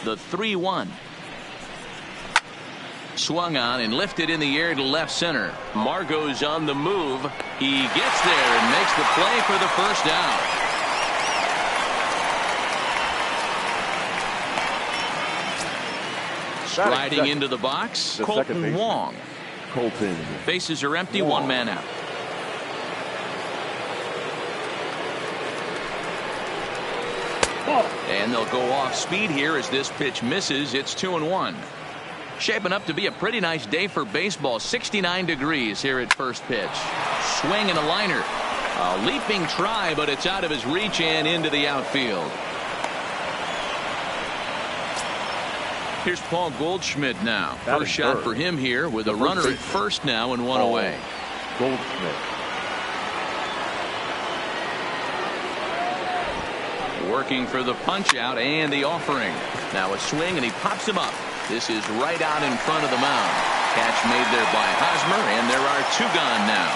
The 3-1. Swung on and lifted in the air to left center. Margot's on the move. He gets there and makes the play for the first down. Striding into the box, Colton Wong. Bases are empty, one man out. And they'll go off speed here as this pitch misses. It's 2-1. Shaping up to be a pretty nice day for baseball. 69 degrees here at first pitch. Swing and a liner. A leaping try, but it's out of his reach and into the outfield. Here's Paul Goldschmidt now. First shot for him here with a runner at first now and one away. Goldschmidt. Working for the punch out and the offering. Now a swing and he pops him up. This is right out in front of the mound. Catch made there by Hosmer, and there are two gone now.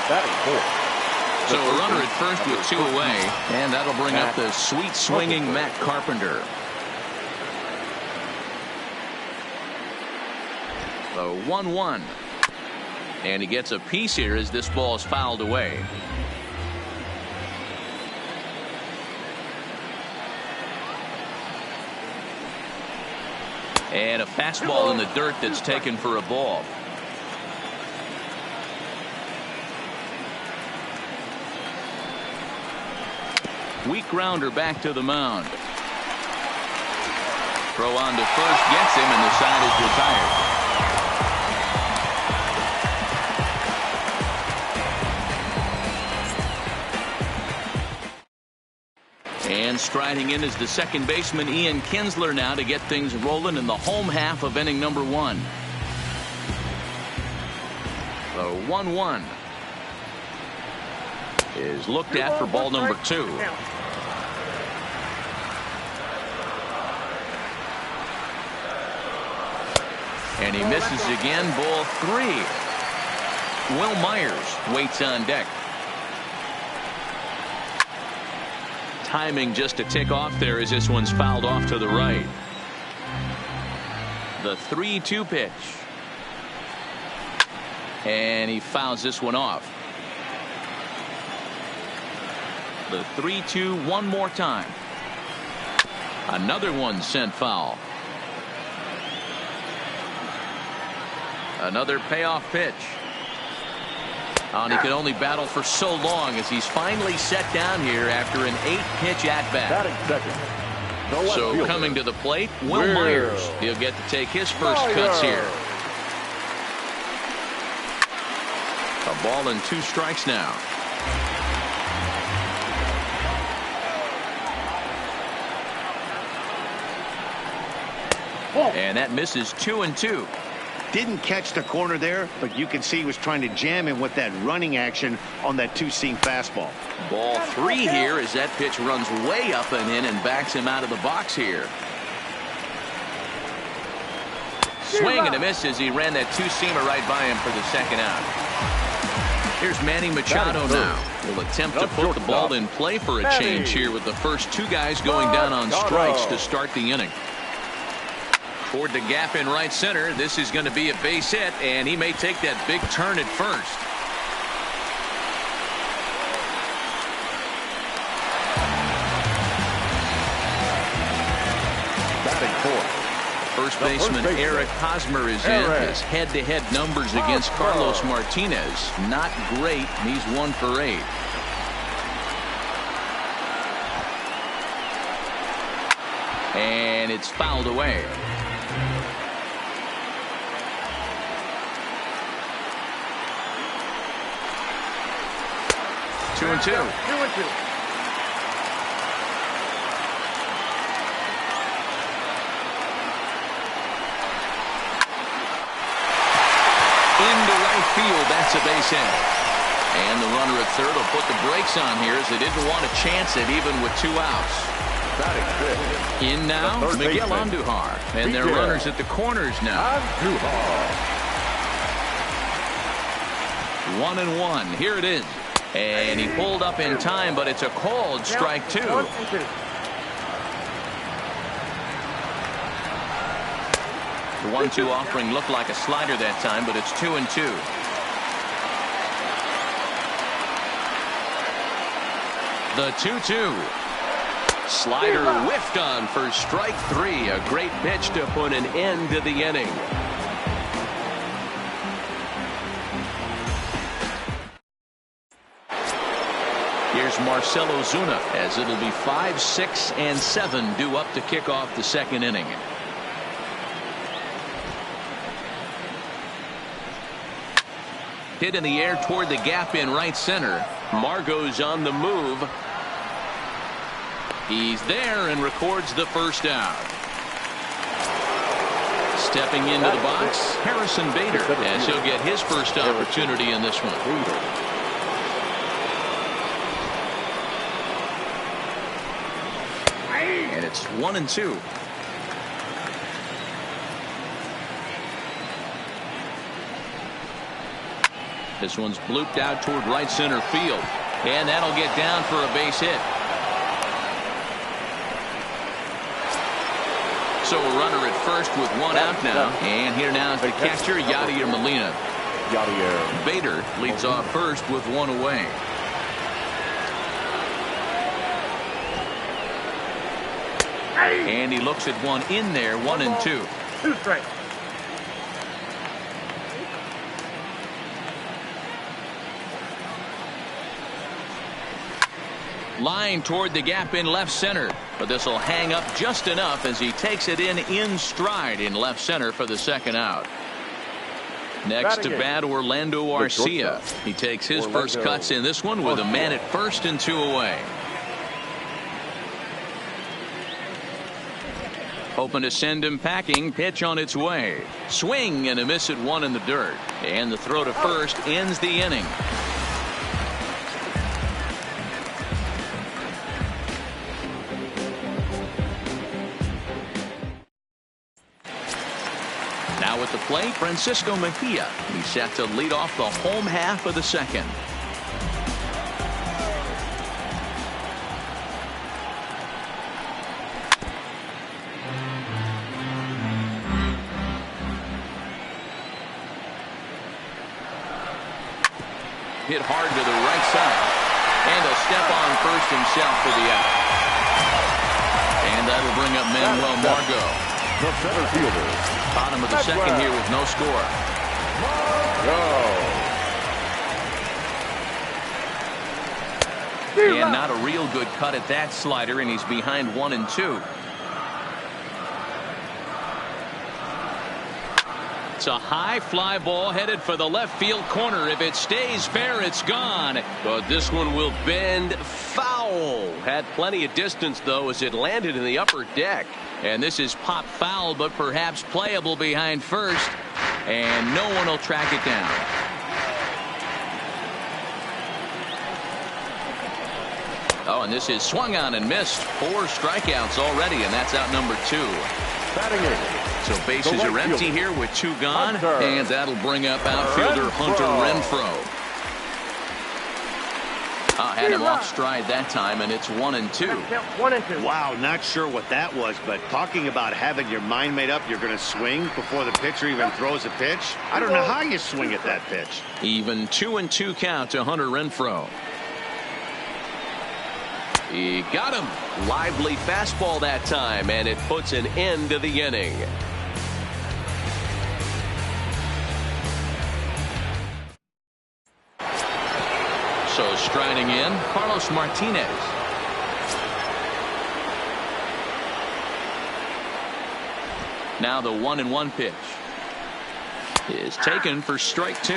So a runner at first with two away, and that'll bring up the sweet swinging Matt Carpenter. The 1-1. And he gets a piece here as this ball is fouled away. And a fastball in the dirt that's taken for a ball. Weak grounder back to the mound. Throw on to first gets him, and the side is retired. And striding in is the second baseman Ian Kinsler now to get things rolling in the home half of inning number 1. The 1-1 is looked at for ball number 2. And he misses again. Ball 3. Will Myers waits on deck. Timing just to tick off there as this one's fouled off to the right. The 3-2 pitch. And he fouls this one off. The 3-2 one more time. Another one sent foul. Another payoff pitch. And he could only battle for so long as he's finally set down here after an 8-pitch at-bat. So coming to the plate, Will Myers. He'll get to take his first cuts here. A ball and 2 strikes now. And that misses 2-2. Didn't catch the corner there, but you can see he was trying to jam him with that running action on that 2-seam fastball. Ball 3 here as that pitch runs way up and in and backs him out of the box here. Swing and a miss as he ran that 2-seamer right by him for the second out. Here's Manny Machado now. Will attempt to put the ball in play for a change here with the first 2 guys going down on strikes to start the inning. Toward the gap in right center. This is going to be a base hit, and he may take that big turn at first. First baseman Eric Hosmer is in. His head-to-head numbers against Carlos Martinez not great. He's 1 for 8. And it's fouled away. Two and two. Into right field. That's a base hit. And the runner at third will put the brakes on here as they didn't want to chance it even with 2 outs. In now, Miguel Andujar. And their runners at the corners now. 1-1. Here it is. And he pulled up in time, but it's a called strike 2. The 1-2 offering looked like a slider that time, but it's 2-2. The 2-2. Slider whiffed on for strike 3. A great pitch to put an end to the inning. Here's Marcell Ozuna as it'll be 5, 6, and 7 due up to kick off the second inning. Hit in the air toward the gap in right center. Margot's on the move. He's there and records the first out. Stepping into the box, Harrison Bader, as he'll get his first opportunity in this one. And it's 1-2. This one's blooped out toward right center field. And that'll get down for a base hit. So a runner at first with one out now. And here now is the catcher, Yadier Molina. Bader leads off first with one away. And he looks at one in there, 1-2. 2 strikes. Line toward the gap in left center, but this will hang up just enough as he takes it in stride in left center for the second out. Next to bat, Orlando Arcia. He takes his first cuts in this one with a man at first and 2 away. Hoping to send him packing. Pitch on its way. Swing and a miss at 1 in the dirt. And the throw to first ends the inning. Now at the plate, Francisco Mejia. He's set to lead off the home half of the second. Hit hard to the right side. And a step on first himself for the out. And that'll bring up Manuel Margot. The center fielder. Bottom of the second here with no score. And not a real good cut at that slider, and he's behind 1-2. It's a high fly ball headed for the left field corner. If it stays fair, it's gone. But this one will bend foul. Had plenty of distance, though, as it landed in the upper deck. And this is pop foul, but perhaps playable behind first. And no one will track it down. Oh, and this is swung on and missed. 4 strikeouts already, and that's out number 2. Batting in. So bases are empty here with 2 gone. And that'll bring up outfielder Hunter Renfroe. Had him off stride that time, and it's 1-2. 1-2. Wow, not sure what that was, but talking about having your mind made up you're going to swing before the pitcher even throws a pitch. I don't know how you swing at that pitch. Even 2-2 count to Hunter Renfroe. He got him. Lively fastball that time, and it puts an end to the inning. So striding in, Carlos Martinez. Now the 1-1 pitch is taken for strike 2.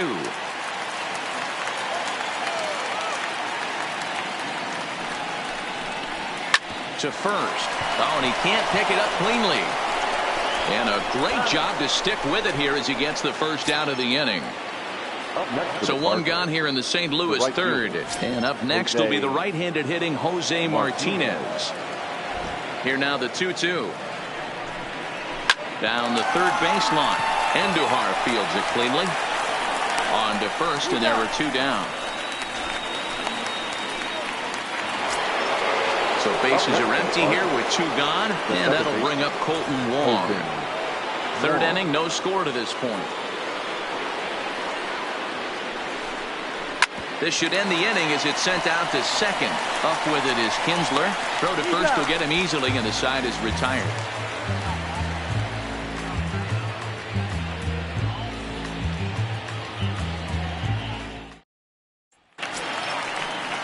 To first. Oh, and he can't pick it up cleanly. And a great job to stick with it here as he gets the first out of the inning. So 1 gone here in the St. Louis third. And up next will be the right-handed hitting Jose Martinez. Here now the 2-2. Down the third baseline. Andujar fields it cleanly. On to first, and there were 2 down. So bases are empty here with 2 gone, and that'll bring up Colton Wong. Third inning, no score to this point. This should end the inning as it's sent out to second. Up with it is Kinsler. Throw to first will get him easily, and the side is retired.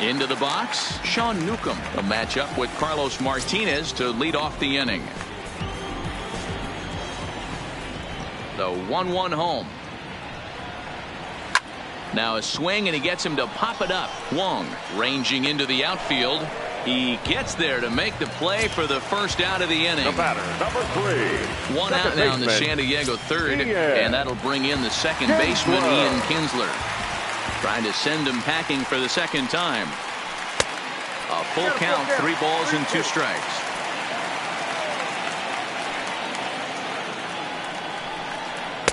Into the box, Sean Newcomb will match up with Carlos Martinez to lead off the inning. The 1-1 home. Now a swing, and he gets him to pop it up. Wong ranging into the outfield. He gets there to make the play for the first out of the inning. The batter, number 3. One out now in the San Diego third, and that'll bring in the second baseman, Ian Kinsler. Trying to send him packing for the second time. A full count, 3 balls and 2 strikes.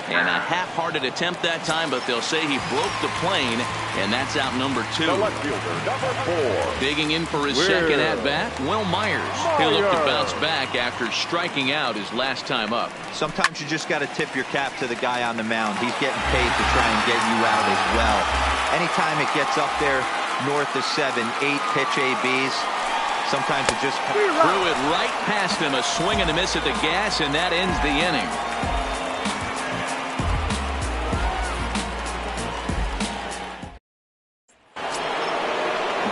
And a half-hearted attempt that time, but they'll say he broke the plane, and that's out number 2. The left fielder, number 4. Digging in for his second at-bat, Will Myers. He'll look to bounce back after striking out his last time up. Sometimes you just got to tip your cap to the guy on the mound. He's getting paid to try and get you out as well. Anytime it gets up there north of 7, 8 pitch ABs, sometimes it just threw it right past him. A swing and a miss at the gas, and that ends the inning.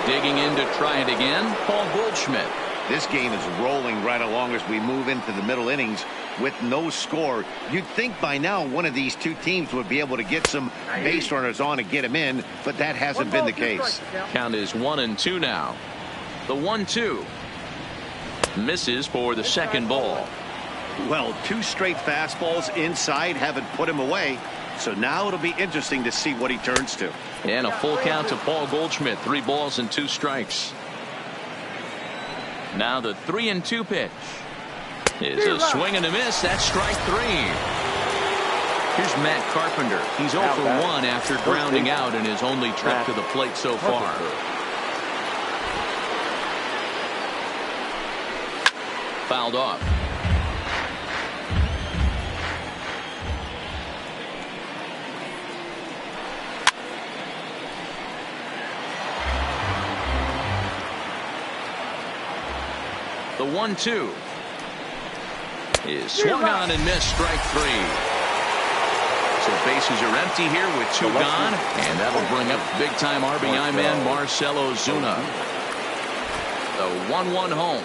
Digging in to try it again, Paul Goldschmidt. This game is rolling right along as we move into the middle innings with no score. You'd think by now one of these two teams would be able to get some base runners on and get them in, but that hasn't been the case. Count is 1-2 now. The 1-2 misses for the second ball. Well, 2 straight fastballs inside haven't put him away. So now it'll be interesting to see what he turns to. And a full count to Paul Goldschmidt. 3 balls and 2 strikes. Now the 3-2 pitch is a swing and a miss. That's strike 3. Here's Matt Carpenter. He's 0 for 1 after grounding out in his only trip to the plate so far. Fouled off. The 1-2 is swung on and missed. Strike 3. So bases are empty here with 2 gone, and that'll bring up big-time RBI man Marcell Ozuna. The 1-1 home.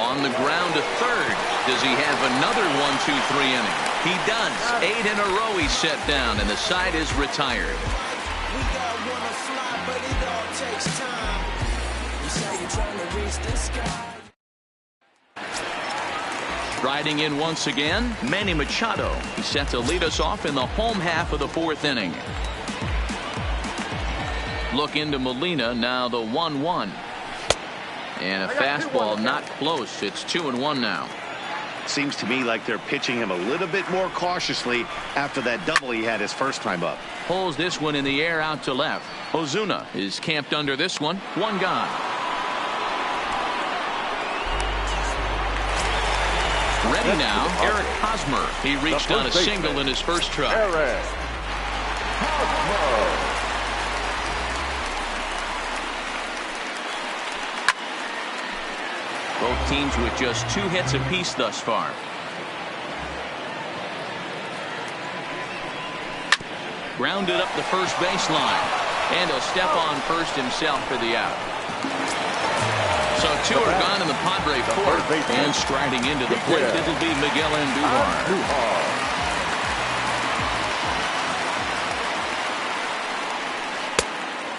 On the ground to third. Does he have another 1-2-3 inning? He does. 8 in a row he's set down, and the side is retired. We got one to fly, but it all takes time. You say you're trying to reach the sky. Riding in once again, Manny Machado. He's set to lead us off in the home half of the 4th inning. Look into Molina, now the 1-1. And a fastball not close. It's 2-1 now. Seems to me like they're pitching him a little bit more cautiously after that double he had his first time up. Pulls this one in the air out to left. Ozuna is camped under this one. 1 gone. Ready now, Eric Hosmer. He reached on a single in his first try. Eric Hosmer. Both teams with just 2 hits apiece thus far. Grounded up the first baseline. And he'll step on first himself for the out. So 2 are gone in the Padre 4th. And striding into the plate, it'll be Miguel Andujar.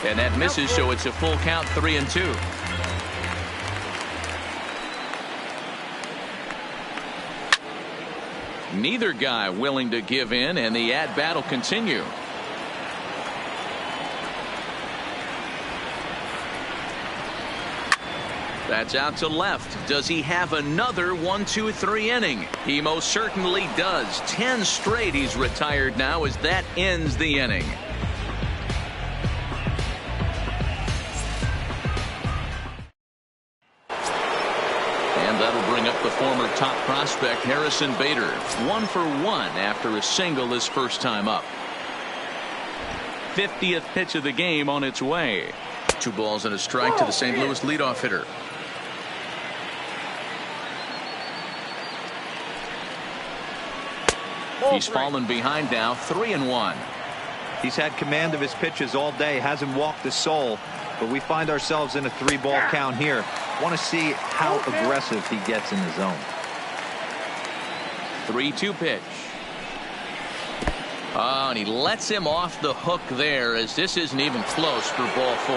And that misses, so it's a full count, 3-2. Neither guy willing to give in, and the at-bat will continue. That's out to left. Does he have another 1-2-3 inning? He most certainly does. 10 straight he's retired now as that ends the inning. And And that'll bring up the former top prospect Harrison Bader. 1 for 1 after a single his first time up. 50th pitch of the game on its way. 2 balls and a strike to the St. Louis leadoff hitter. He's fallen behind now, 3-1. He's had command of his pitches all day, hasn't walked a soul, but we find ourselves in a 3-ball count here. Want to see how aggressive he gets in the zone. 3-2 pitch. Oh, and he lets him off the hook there, as this isn't even close for ball 4.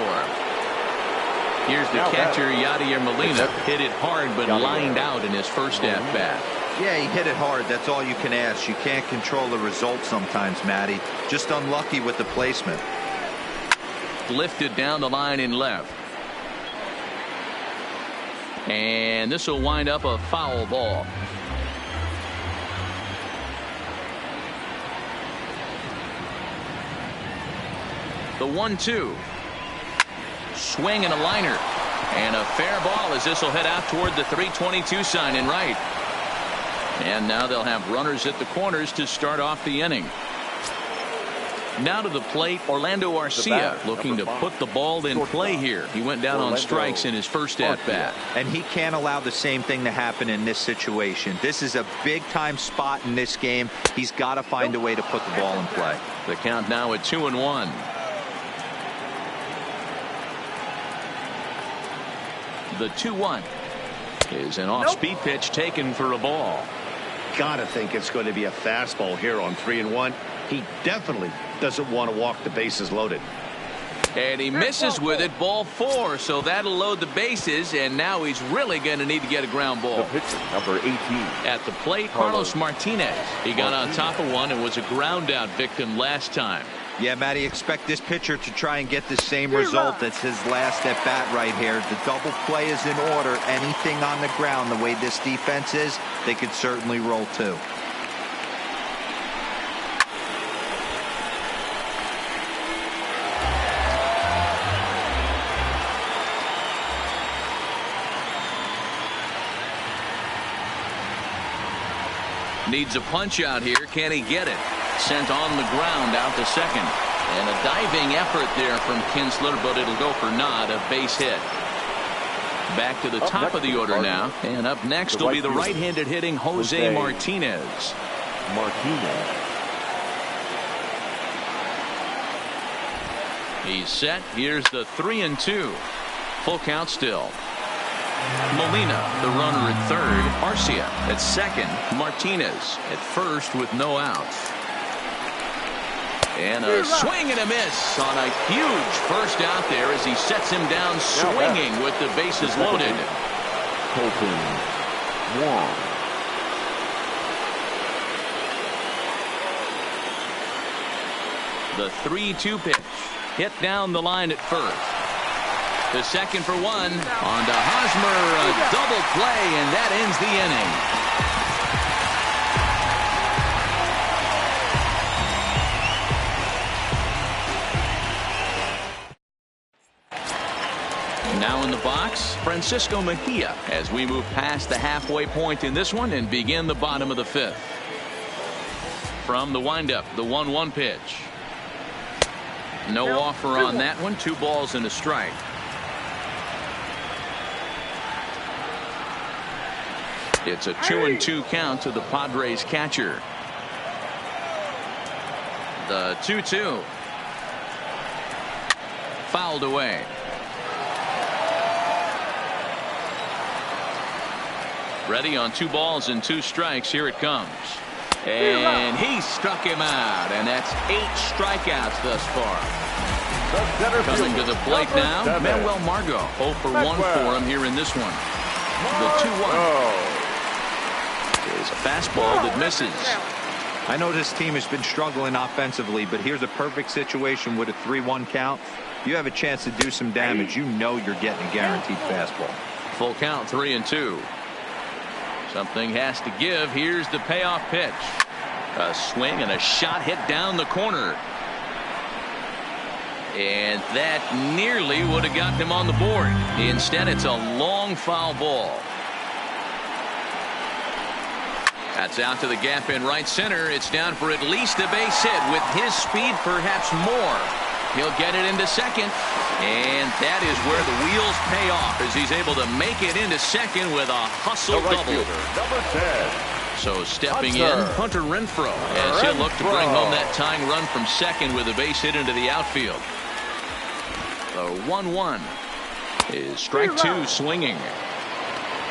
Here's the catcher, Yadier Molina. Hit it hard, but lined out in his first at-bat. Yeah, he hit it hard. That's all you can ask. You can't control the result sometimes, Matty. Just unlucky with the placement. Lifted down the line in left. And this will wind up a foul ball. The 1-2. Swing and a liner. And a fair ball as this will head out toward the 322 sign in right. And now they'll have runners at the corners to start off the inning. Now to the plate, Orlando Arcia, looking to put the ball in play here. He went down on strikes in his first at-bat. And he can't allow the same thing to happen in this situation. This is a big-time spot in this game. He's got to find a way to put the ball in play. The count now at 2-1. The 2-1 is an off-speed pitch taken for a ball. Gotta think it's going to be a fastball here on 3-1. He definitely doesn't want to walk the bases loaded. And he misses with it, ball 4, so that'll load the bases, and now he's really going to need to get a ground ball. The pitcher, number 18. At the plate, Carlos Martinez. He got on top of one and was a ground out victim last time. Yeah, Matty, expect this pitcher to try and get the same result as his last at bat right here. The double play is in order. Anything on the ground, the way this defense is, they could certainly roll too. Needs a punch out here. Can he get it? Sent on the ground out to second. And a diving effort there from Kinsler, but it'll go for naught, a base hit. Back to the top of the order now. And up next will be the right-handed hitting Jose Martinez. He's set. Here's the 3-2. Full count still. Molina, the runner at third. Arcia at second. Martinez at first with no outs. And a swing and a miss on a huge first out there as he sets him down swinging with the bases loaded. The 3-2 pitch. Hit down the line at first. The second for one. On to Hosmer, a double play, and that ends the inning. Now in the box, Francisco Mejia, as we move past the halfway point in this one and begin the bottom of the 5th. From the windup, the 1-1 pitch. No offer on that one. 2 balls and a strike. It's a 2-2 count to the Padres catcher. The 2-2. Fouled away. Ready on 2 balls and 2 strikes. Here it comes. And he struck him out. And that's 8 strikeouts thus far. Coming to the plate now, Manuel Margot. 0 for 1 for him here in this one. The 2-1. Is a fastball that misses. I know this team has been struggling offensively, but here's a perfect situation with a 3-1 count. You have a chance to do some damage. You know you're getting a guaranteed fastball. Full count, 3-2. Something has to give. Here's the payoff pitch. A swing and a shot hit down the corner. And that nearly would have gotten him on the board. Instead, it's a long foul ball. That's out to the gap in right center. It's down for at least a base hit. With his speed, perhaps more. He'll get it into second. And that is where the wheels pay off as he's able to make it into second with a hustle right double. fielder, number 10. So stepping in, Hunter Renfroe, as he'll look to bring home that tying run from second with a base hit into the outfield. The 1-1 is strike two swinging.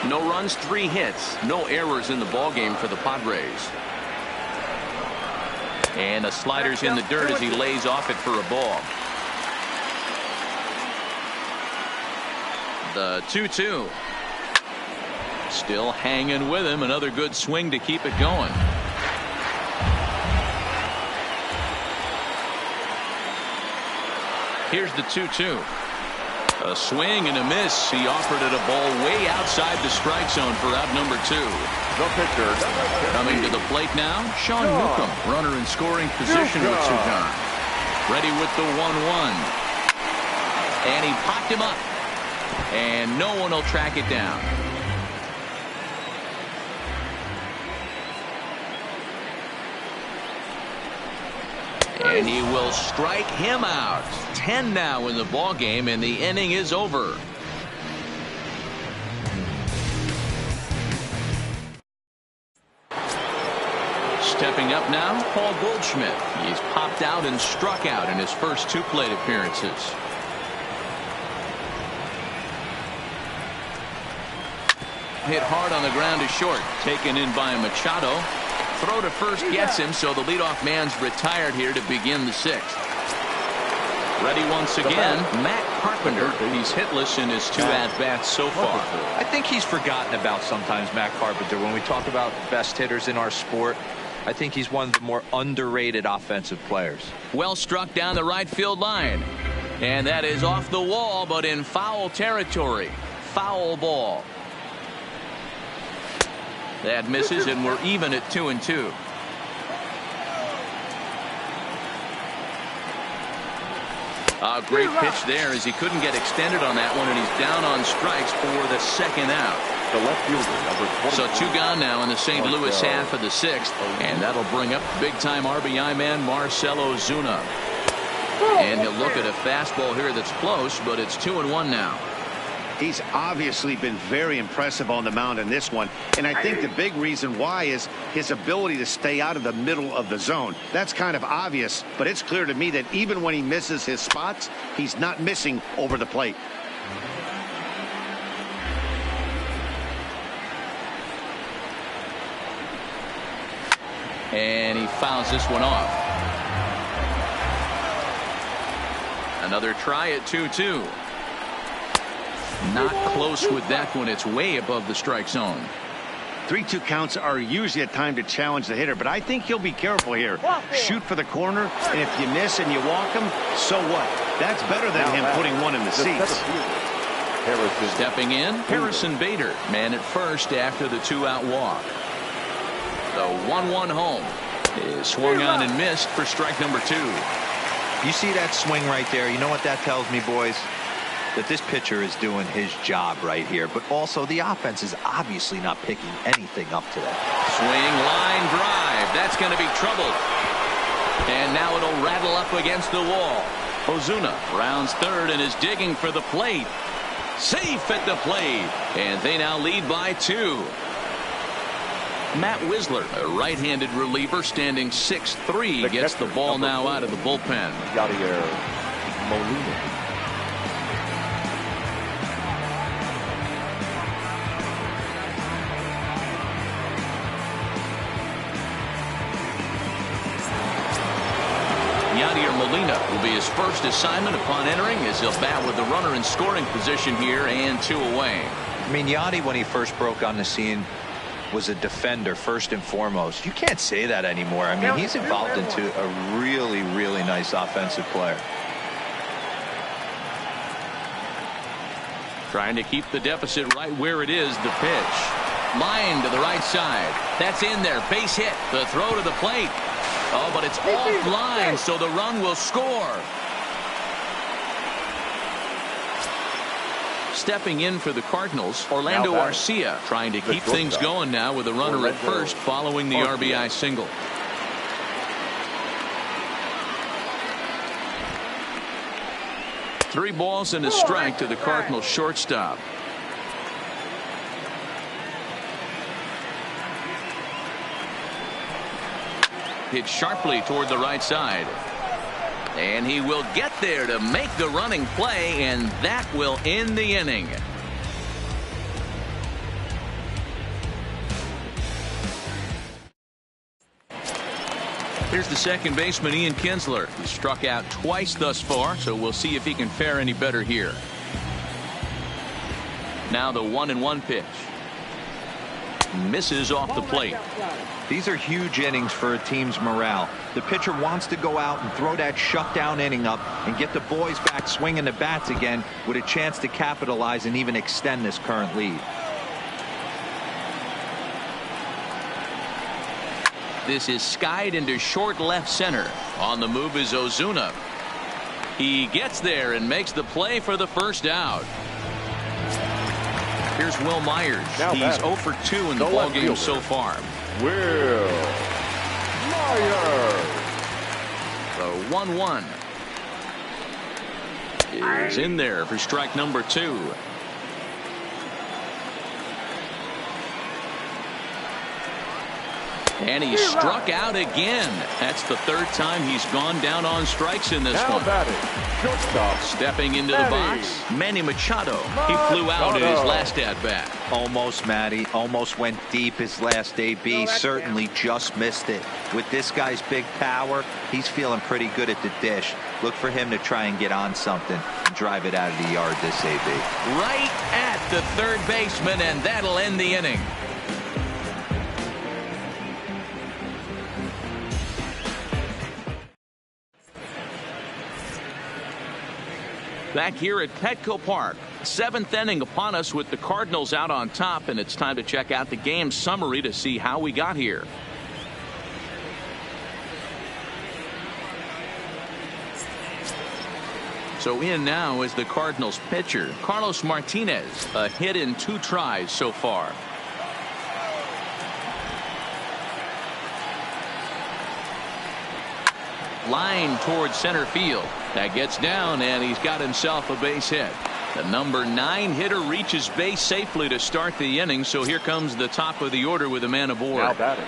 No runs, 3 hits, no errors in the ballgame for the Padres. And the slider's in the dirt as he lays off it for a ball. The 2-2. Still hanging with him. Another good swing to keep it going. Here's the 2-2. A swing and a miss. He offered it a ball way outside the strike zone for out number 2. The pitcher, Coming to the plate now, Sean Newcomb, runner in scoring position with 2 gone. Ready with the 1-1. And he popped him up. And no one will track it down. And he will strike him out. 10 now in the ball game, and the inning is over. Stepping up now, Paul Goldschmidt. He's popped out and struck out in his first 2 plate appearances. Hit hard on the ground to short. Taken in by Machado. Throw to first gets him, so the leadoff man's retired here to begin the 6th. Ready once again, Matt Carpenter. He's hitless in his 2 at-bats so far. I think he's forgotten about sometimes, Matt Carpenter. When we talk about best hitters in our sport, I think he's one of the more underrated offensive players. Well struck down the right field line. And that is off the wall, but in foul territory. Foul ball. That misses, and we're even at 2-2. A great pitch there as he couldn't get extended on that one, and he's down on strikes for the 2nd out. The left fielder, number 20. So 2 gone now in the St. Louis half of the 6th, and that'll bring up big-time RBI man Marcell Ozuna. And he'll look at a fastball here that's close, but it's 2-1 now. He's obviously been very impressive on the mound in this one, and I think the big reason why is his ability to stay out of the middle of the zone. That's kind of obvious, but it's clear to me that even when he misses his spots, he's not missing over the plate. And he fouls this one off. Another try at 2-2. Not close with that one. It's way above the strike zone. 3-2 counts are usually a time to challenge the hitter, but I think he'll be careful here. Shoot for the corner, and if you miss and you walk him, so what? That's better than him putting one in the seats. Stepping in, Harrison Bader, man at first after the 2-out walk. The 1-1 home is swung on and missed for strike number 2. You see that swing right there? You know what that tells me, boys? That this pitcher is doing his job right here, but also the offense is obviously not picking anything up today. Swing, line drive. That's going to be trouble. And now it'll rattle up against the wall. Ozuna rounds third and is digging for the plate. Safe at the plate. And they now lead by 2. Matt Wisler, a right-handed reliever standing 6'3", gets the ball now out of the bullpen. Yadier Molina. Yadier Molina will be his first assignment upon entering, as he'll bat with the runner in scoring position here and 2 away. I mean, Yadi, when he first broke on the scene, was a defender first and foremost. You can't say that anymore. I mean, he's evolved into a really, really nice offensive player. Trying to keep the deficit right where it is. The pitch. Line to the right side. That's in there. Base hit. The throw to the plate. Oh, but it's offline, so the run will score. stepping in for the Cardinals, Orlando Arcia, trying to keep things going now with a runner at first following the RBI single. Three balls and a strike to the Cardinals shortstop. Hit sharply toward the right side. And he will get there to make the running play, and that will end the inning. Here's the second baseman, Ian Kinsler. He struck out twice thus far, so we'll see if he can fare any better here. Now the 1-1 pitch. Misses off the plate. These are huge innings for a team's morale. The pitcher wants to go out and throw that shutdown inning up and get the boys back swinging the bats again with a chance to capitalize and even extend this current lead. This is skied into short left center. On the move is Ozuna. He gets there and makes the play for the first out. Here's Will Myers. He's 0 for 2 in the ballgame so far. Will Myers. The 1-1 is in there for strike number 2. And he struck out again. That's the third time he's gone down on strikes in this one. Stepping into the box, Manny Machado. He flew out in his last at-bat. Almost, Matty. Almost went deep his last AB. Certainly just missed it. With this guy's big power, he's feeling pretty good at the dish. Look for him to try and get on something and drive it out of the yard this AB. Right at the third baseman, and that'll end the inning. Back here at Petco Park, 7th inning upon us with the Cardinals out on top, and it's time to check out the game summary to see how we got here. So in now is the Cardinals pitcher, Carlos Martinez, a hit in 2 tries so far. Line towards center field. That gets down, and he's got himself a base hit. The number 9 hitter reaches base safely to start the inning, so here comes the top of the order with a man aboard. Now batting,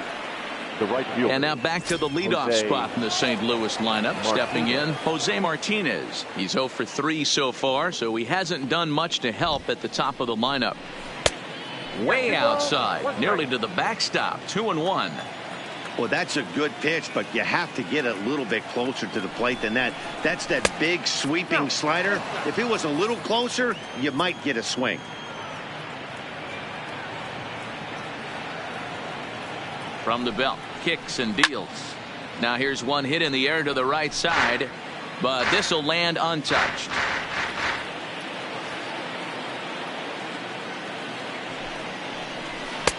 the right fielder. And now back to the leadoff spot in the St. Louis lineup. Stepping in, Jose Martinez. He's 0 for 3 so far, so he hasn't done much to help at the top of the lineup. Way outside, nearly to the backstop, 2-1. Well, that's a good pitch, but you have to get a little bit closer to the plate than that. That's that big sweeping slider. If it was a little closer, you might get a swing. From the belt, kicks and deals. Now here's one hit in the air to the right side, but this will land untouched.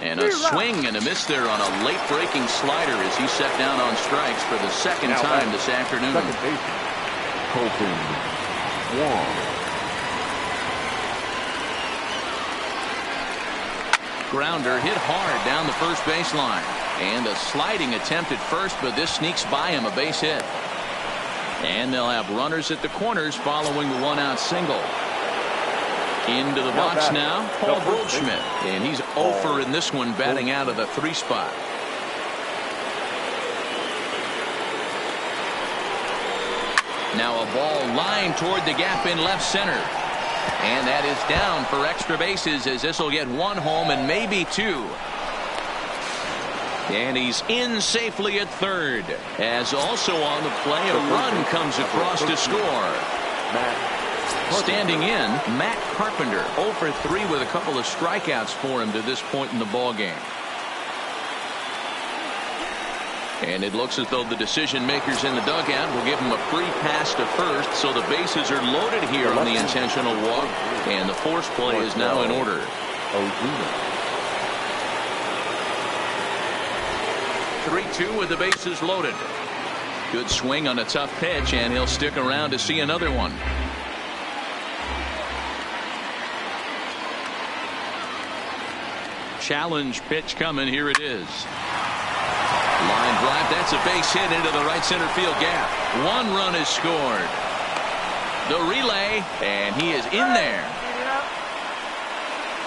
And a swing and a miss there on a late breaking slider as he set down on strikes for the second time this afternoon. Second base, Colton Wong. Grounder hit hard down the first baseline. And a sliding attempt at first, but this sneaks by him, a base hit. And they'll have runners at the corners following the 1-out single. Into the box now, Paul Goldschmidt, and he's 0 for in this one, batting out of the 3 spot. Now a ball lined toward the gap in left center. And that is down for extra bases as this will get 1 home and maybe 2. And he's in safely at third. As also on the play, a run comes across to score. Standing in, Matt Carpenter, 0 for 3 with a couple of strikeouts for him to this point in the ballgame. And it looks as though the decision makers in the dugout will give him a free pass to first, so the bases are loaded here on the intentional walk, and the force play is now in order. 3-2 with the bases loaded. Good swing on a tough pitch, and he'll stick around to see another one. challenge pitch coming. Here it is. Line drive. That's a base hit into the right center field gap. One run is scored. The relay, and he is in there.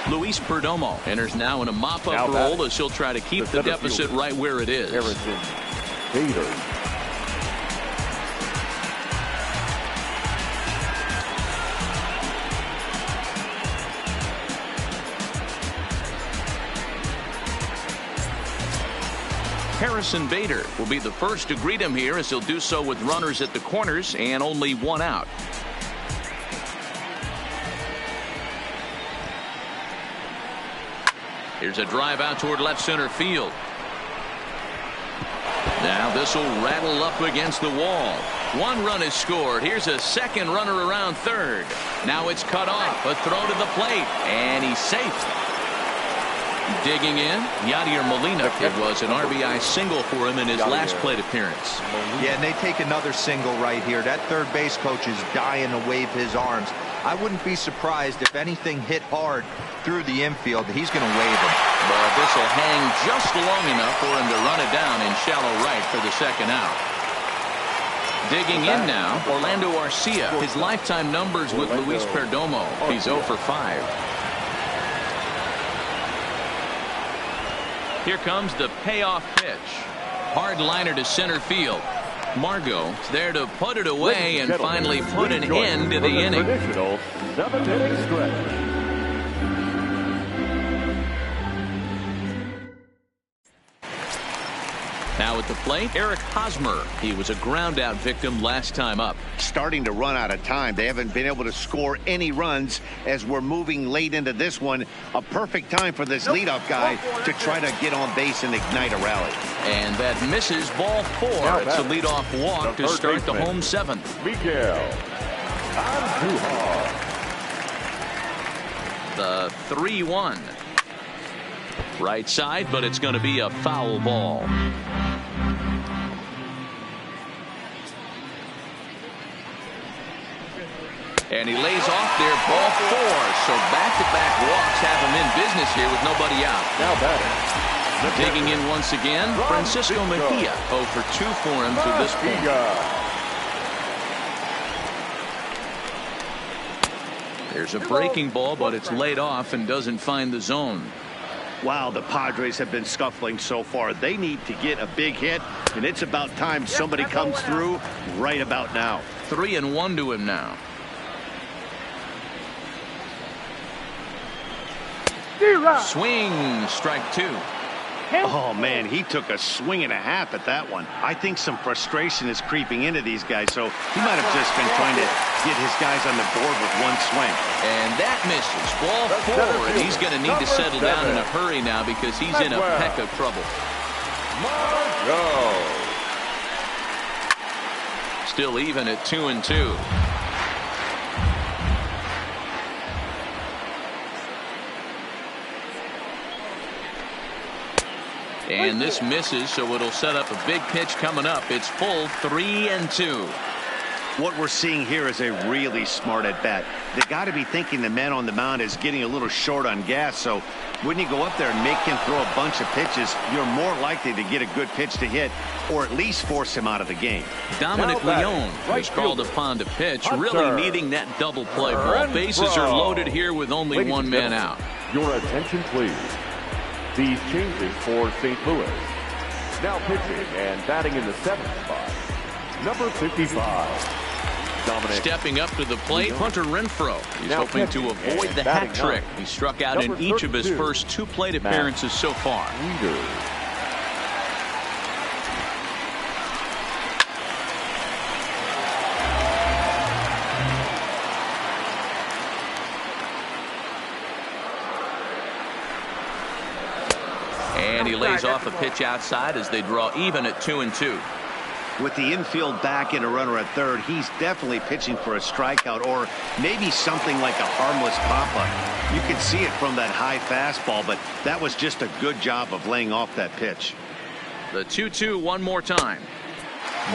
Luis Perdomo enters now in a mop-up role as he'll try to keep the deficit right where it is. Harrison Bader will be the first to greet him here as he'll do so with runners at the corners and only one out. Here's a drive out toward left center field. Now this will rattle up against the wall. One run is scored. Here's a second runner around third. Now it's cut off. A throw to the plate, and he's safe. Digging in, Yadier Molina. It was an RBI single for him in his last plate appearance. Yeah, and they take another single right here. That third base coach is dying to wave his arms. I wouldn't be surprised if anything hit hard through the infield. He's going to wave him. But this will hang just long enough for him to run it down in shallow right for the second out. Digging in now, Orlando Arcia. His lifetime numbers with Luis Perdomo. He's 0 for 5. Here comes the payoff pitch. Hard liner to center field. Margot there to put it away and finally put an end to the inning. Traditional 7-inning stretch. Now at the plate, Eric Hosmer. He was a ground out victim last time up. Starting to run out of time. They haven't been able to score any runs as we're moving late into this one. A perfect time for this leadoff guy to try to get on base and ignite a rally. And that misses ball 4. It's a leadoff walk to start the home 7th. Miguel Andujar. The 3-1. Right side, but it's going to be a foul ball. And he lays off there, ball 4. So back-to-back walks have him in business here with nobody out. Now batting. Digging in once again, Francisco Mejia. 0 for 2 for him to this point. There's a breaking ball, but it's laid off and doesn't find the zone. Wow, the Padres have been scuffling so far. They need to get a big hit, and it's about time somebody comes through right about now. 3-1 to him now. Swing, strike 2. Oh, man, he took a swing and a half at that one. I think some frustration is creeping into these guys, so he might have just been trying to get his guys on the board with one swing. And that misses. Ball 4, and he's going to need to settle down in a hurry now because he's in a peck of trouble. Still even at 2-2. And this misses, so it'll set up a big pitch coming up. It's full 3-2. What we're seeing here is a really smart at bat. They got to be thinking the man on the mound is getting a little short on gas. So when you go up there and make him throw a bunch of pitches, you're more likely to get a good pitch to hit or at least force him out of the game. Dominic Leone was called upon to pitch, really needing that double play ball. Bases are loaded here with only one man out. Your attention, please. These changes for St. Louis. Now pitching and batting in the 7th spot, number 55. Dominic. Stepping up to the plate, Hunter Renfroe. He's hoping to avoid the hat trick. He struck out in each of his first 2 plate appearances so far. And he lays off a pitch outside as they draw even at 2-2. With the infield back and a runner at third, he's definitely pitching for a strikeout or maybe something like a harmless pop-up. You can see it from that high fastball, but that was just a good job of laying off that pitch. The 2-2 one more time.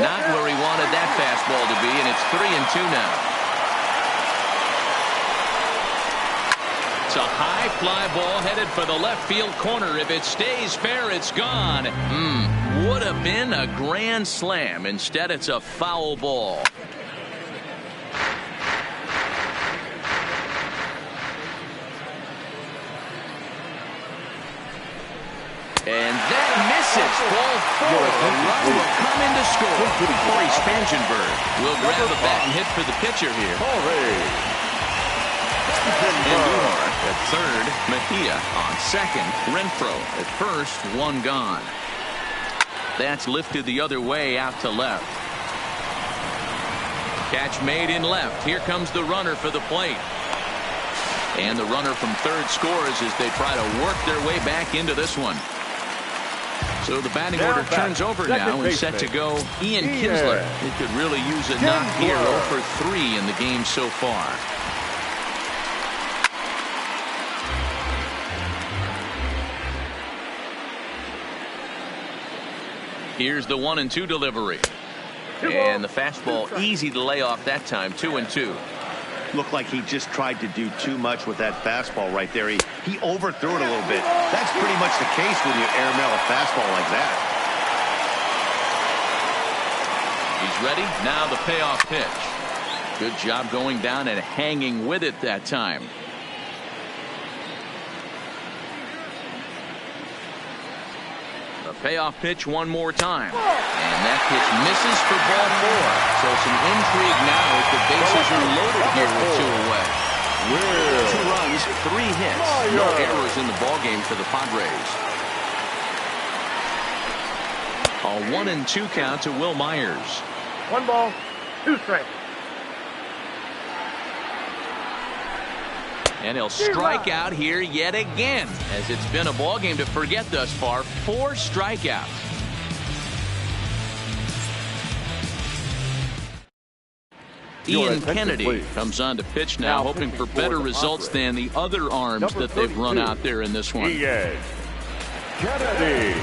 Not where he wanted that fastball to be, and it's 3-2 now. It's a high fly ball headed for the left field corner. If it stays fair, it's gone. Would have been a grand slam. Instead, it's a foul ball. And that misses. Ball 4. The run will come in to score. Corey Spangenberg will grab the bat and hit for the pitcher here. Andujar at third. Mejia on second. Renfroe at first. One gone. That's lifted the other way out to left. Catch made in left. Here comes the runner for the plate. And the runner from third scores as they try to work their way back into this one. So the batting order turns over now and set to go Ian Kinsler. He could really use a knock here. 0 for 3 in the game so far. Here's the 1-2 delivery. And the fastball easy to lay off that time. 2-2. Looked like he just tried to do too much with that fastball right there. He overthrew it a little bit. That's pretty much the case when you airmail a fastball like that. He's ready. Now the payoff pitch. Good job going down and hanging with it that time. The payoff pitch one more time. And that pitch misses for ball 4. So some intrigue now as the bases are loaded here with 2 away. 2 runs, 3 hits. No errors in the ballgame for the Padres. A 1-2 count to Will Myers. 1 ball, 2 strikes. And he'll strike out here yet again, as it's been a ball game to forget thus far. 4 strikeouts. Ian Kennedy comes on to pitch now, hoping for better results than the other arms that they've run out there in this one. Ian Kennedy.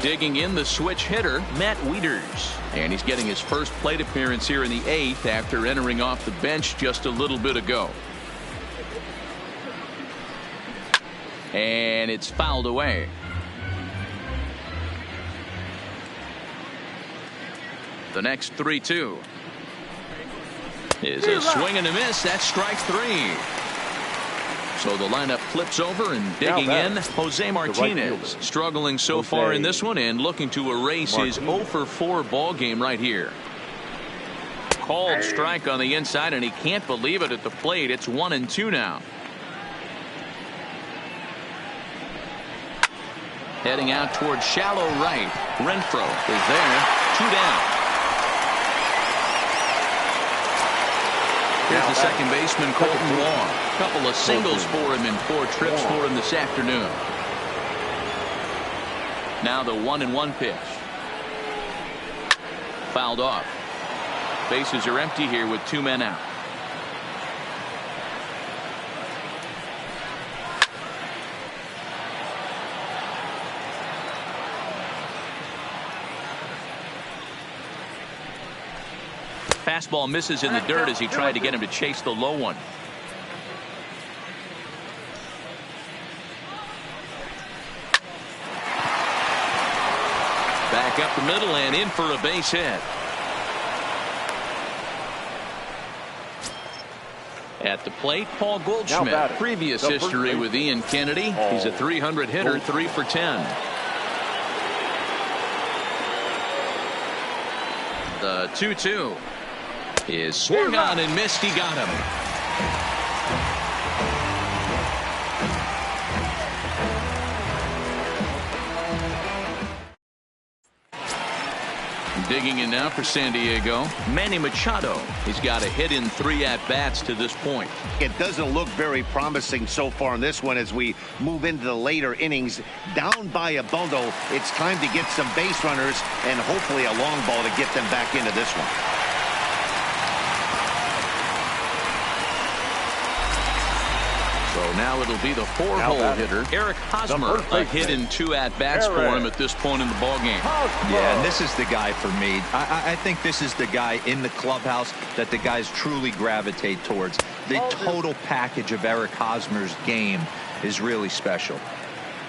Digging in the switch hitter, Matt Wieters. And he's getting his first plate appearance here in the 8th after entering off the bench just a little bit ago. And it's fouled away. The next 3-2 is a swing and a miss. That's strike 3. So the lineup flips over, and digging in, Jose Martinez, struggling so far in this one and looking to erase his 0 for 4 ball game right here. Called strike on the inside, and he can't believe it at the plate. It's 1-2 now. Heading out towards shallow right. Renfroe is there. 2 down. Here's the second baseman, Colton Wong. Couple of singles for him in 4 trips for him this afternoon. Now the 1-1 pitch. Fouled off. Bases are empty here with 2 men out. Fastball misses in the dirt as he tried to get him to chase the low one. Back up the middle and in for a base hit. At the plate, Paul Goldschmidt. Previous history with Ian Kennedy. He's a 300 hitter, 3 for 10. The 2-2 is swung on and missed. He got him. Digging in now for San Diego, Manny Machado. He's got a hit in 3 at-bats to this point. It doesn't look very promising so far in this one as we move into the later innings. Down by a bundle, it's time to get some base runners and hopefully a long ball to get them back into this one. So So now it'll be the 4-hole hitter, Eric Hosmer. A hit in 2 at-bats for him at this point in the ballgame. Yeah, and this is the guy for me. I think this is the guy in the clubhouse that the guys truly gravitate towards. The total package of Eric Hosmer's game is really special.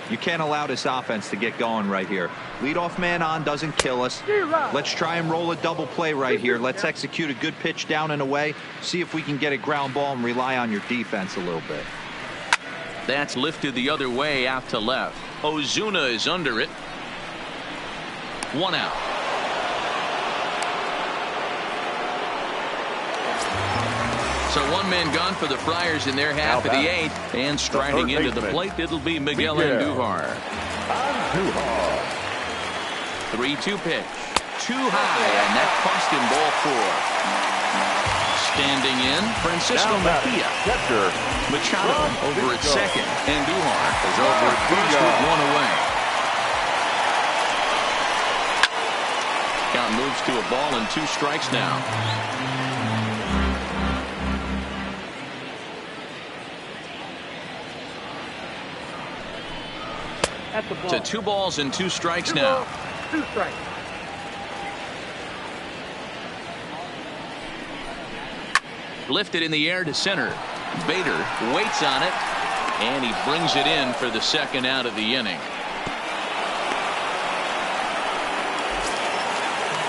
You can't allow this offense to get going right here. Leadoff man on doesn't kill us. Let's try and roll a double play right here. Let's execute a good pitch down and away. See if we can get a ground ball and rely on your defense a little bit. That's lifted the other way out to left. Ozuna is under it. 1 out. So 1 man gone for the Friars in their half of the 8th, and striding into the plate, it'll be Miguel Andujar. 3-2 pitch, too high, and that cost him ball 4. Standing in, Francisco Mejia. Machado over at second. Andujar is over at first with 1 away. Count moves to a ball and 2 strikes now. To 2 balls and 2 strikes now. 2 strikes. Lifted in the air to center. Bader waits on it, and he brings it in for the 2nd out of the inning.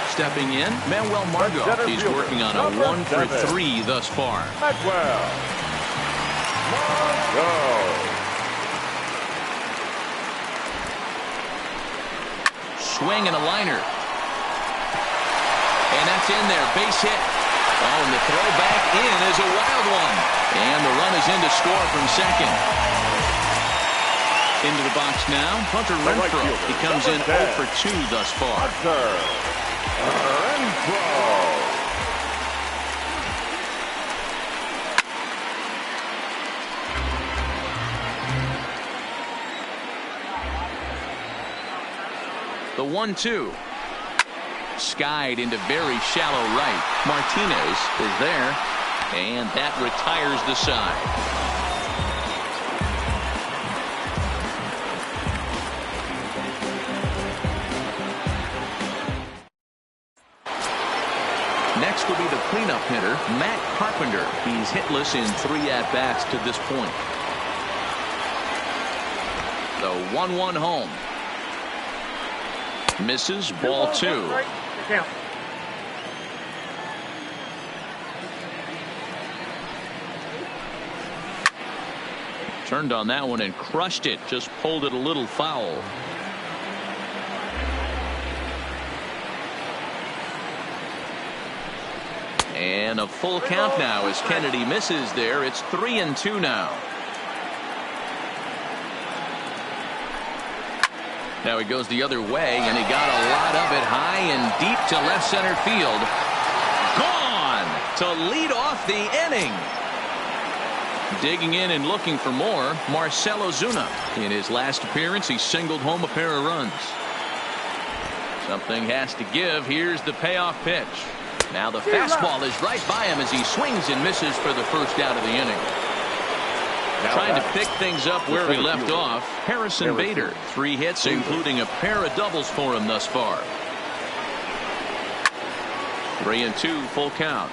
Stepping in, Manuel Margot. He's working on a 1 for 3 thus far. Swing and a liner. And that's in there. Base hit. Oh, and the throw back in is a wild one. And the run is in to score from second. Into the box now, Hunter Renfroe. He comes in 0 for 2 thus far. The 1-2. Skied into very shallow right. Martinez is there, and that retires the side. Next will be the cleanup hitter, Matt Carpenter. He's hitless in 3 at-bats to this point. The 1-1 home. Misses, ball 2. Turned on that one and crushed it. Just pulled it a little foul. And a full count now as Kennedy misses there. It's 3-2 now. Now he goes the other way, and he got a lot of it high and deep to left center field. Gone to lead off the inning. Digging in and looking for more, Marcell Ozuna. In his last appearance, he singled home a pair of runs. Something has to give. Here's the payoff pitch. Now the fastball is right by him as he swings and misses for the 1st out of the inning. Trying to pick things up where he left off, Harrison Bader. 3 hits, including a pair of doubles for him thus far. 3-2, full count.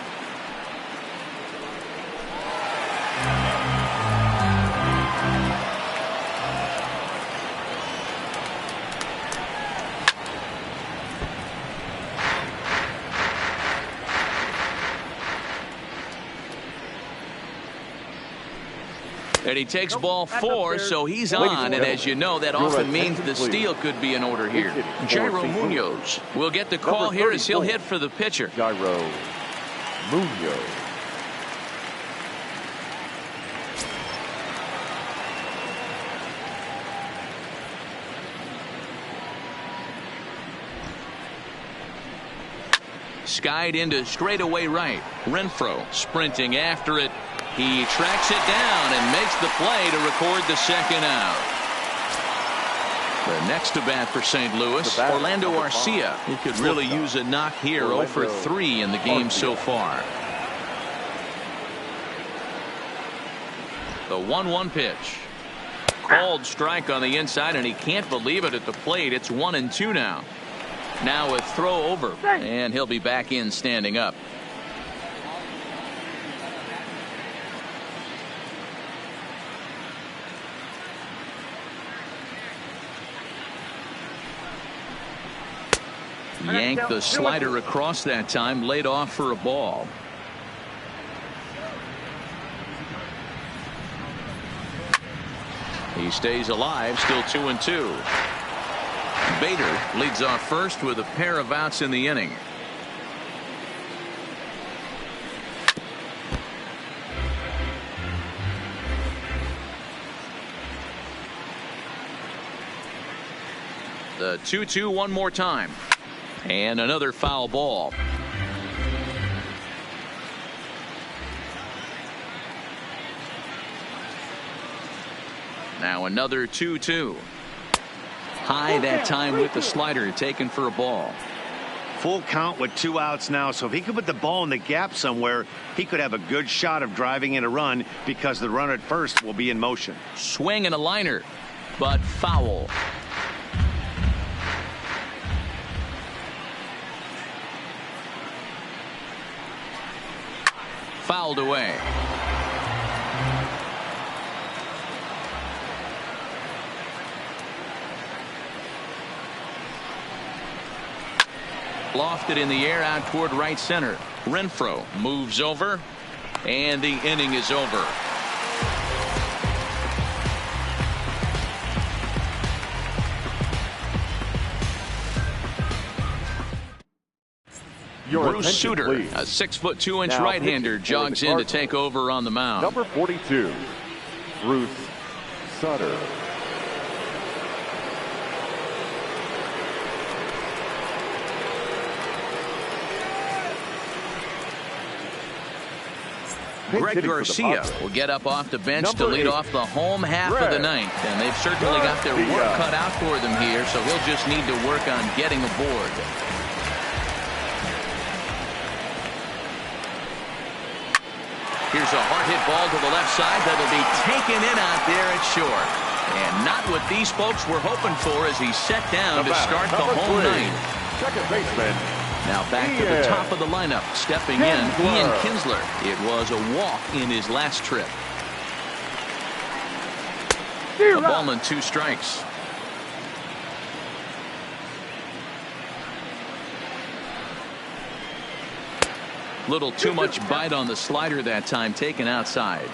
And he takes ball 4, so he's on. And as you know, that often means the steal could be in order here. Jairo Munoz will get the call here as he'll hit for the pitcher. Jairo Munoz. Skied into straightaway right. Renfroe sprinting after it. He tracks it down and makes the play to record the 2nd out. The next to bat for St. Louis, Orlando Arcia. He could really use a knock here. 0 for 3 in the game so far. The 1-1 pitch. Called strike on the inside, and he can't believe it at the plate. It's 1-2 now. Now a throw over, and he'll be back in standing up. Yanked the slider across that time, laid off for a ball. He stays alive, still 2-2. Bader leads off first with a pair of outs in the inning. The 2-2 one more time. And another foul ball. Now another 2-2. High that time with the slider, taken for a ball. Full count with 2 outs now, so if he could put the ball in the gap somewhere, he could have a good shot of driving in a run because the runner at first will be in motion. Swing and a liner, but foul. Fouled away. Lofted in the air out toward right center. Renfroe moves over, and the inning is over. Bruce Sutter, a 6'2" right-hander, jogs in to take over on the mound. Number 42, Bruce Sutter. Greg Garcia will get up off the bench to lead off the home half of the ninth, and they've certainly got their work cut out for them here, so he'll just need to work on getting aboard. Here's a hard hit ball to the left side that'll be taken in out there at short, and not what these folks were hoping for as he set down to start the home ninth. Second baseman. Now back to the top of the lineup. Stepping in, Ian Kinsler. It was a walk in his last trip. A ball and 2 strikes. Little too much bite on the slider that time, taken outside.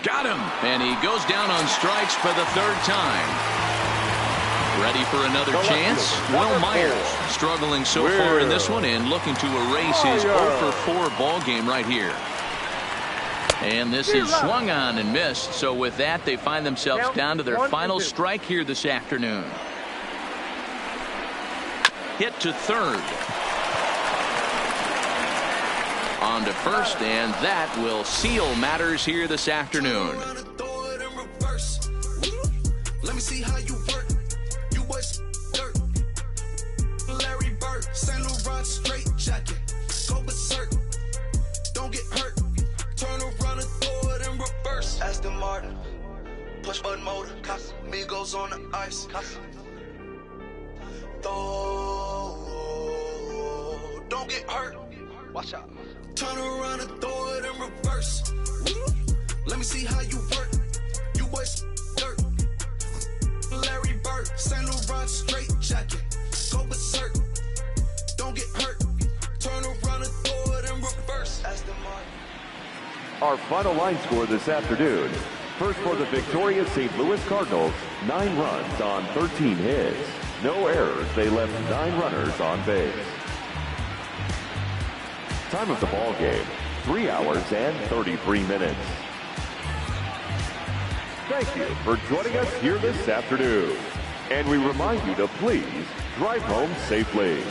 Got him, and he goes down on strikes for the 3rd time. Ready for another chance? Will Myers struggling so far in this one and looking to erase his 0-for-4 ball game right here. And this is swung on and missed, so with that they find themselves down to their final strike here this afternoon. Hit to third. On to first, and that will seal matters here this afternoon. Let me see how you work. You was dirt. Larry Bird, St. Laurent straight jacket. Go berserk. Don't get hurt. Turn around and throw it in reverse. Aston Martin. Push button motor. Migos on the ice. Don't get hurt. Watch out. Turn around and throw it in reverse. Let me see how you work. You was dirt. Larry Bird, St. Laurent straight jacket. Go berserk. Don't get hurt. Turn around and throw it in reverse. Aston Martin. Our final line score this afternoon. First for the victorious St. Louis Cardinals, 9 runs on 13 hits. No errors. They left 9 runners on base. Time of the ball game, 3 hours and 33 minutes. Thank you for joining us here this afternoon. And we remind you to please drive home safely.